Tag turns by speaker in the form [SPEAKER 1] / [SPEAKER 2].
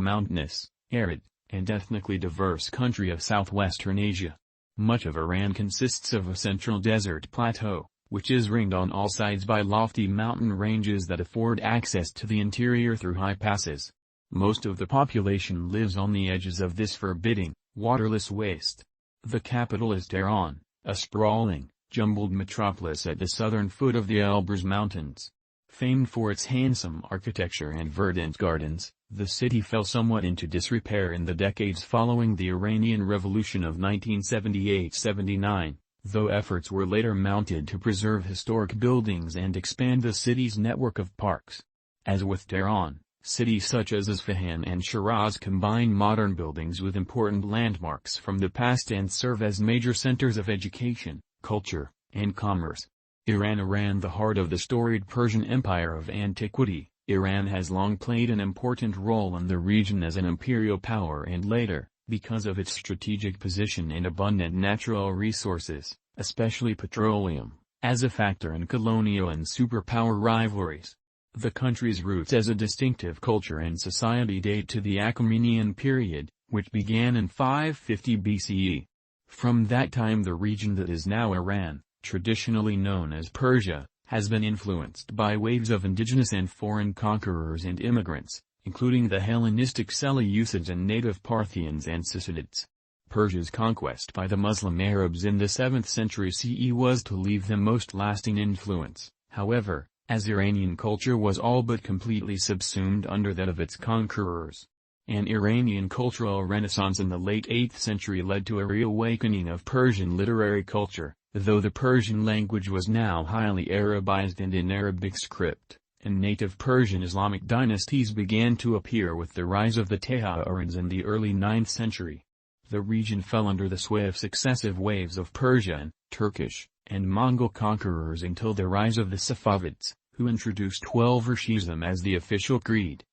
[SPEAKER 1] mountainous, arid, and ethnically diverse country of southwestern Asia. Much of Iran consists of a central desert plateau, which is ringed on all sides by lofty mountain ranges that afford access to the interior through high passes. Most of the population lives on the edges of this forbidding, waterless waste. The capital is Tehran, a sprawling, jumbled metropolis at the southern foot of the Elburz Mountains. Famed for its handsome architecture and verdant gardens, the city fell somewhat into disrepair in the decades following the Iranian Revolution of 1978–79, though efforts were later mounted to preserve historic buildings and expand the city's network of parks. As with Tehran, cities such as Isfahan and Shiraz combine modern buildings with important landmarks from the past and serve as major centers of education, culture, and commerce. Iran, the heart of the storied Persian Empire of antiquity, Iran has long played an important role in the region as an imperial power and later, because of its strategic position and abundant natural resources, especially petroleum, as a factor in colonial and superpower rivalries. The country's roots as a distinctive culture and society date to the Achaemenian period, which began in 550 BCE. From that time the region that is now Iran, traditionally known as Persia, has been influenced by waves of indigenous and foreign conquerors and immigrants, including the Hellenistic Seleucids and native Parthians and Sassanids. Persia's conquest by the Muslim Arabs in the 7th century CE was to leave the most lasting influence, however, as Iranian culture was all but completely subsumed under that of its conquerors. An Iranian cultural renaissance in the late 8th century led to a reawakening of Persian literary culture, though the Persian language was now highly Arabized and in Arabic script, and native Persian Islamic dynasties began to appear with the rise of the Aryans in the early 9th century. The region fell under the sway of successive waves of Persian, Turkish, and Mongol conquerors until the rise of the Safavids, who introduced Twelvershism as the official creed.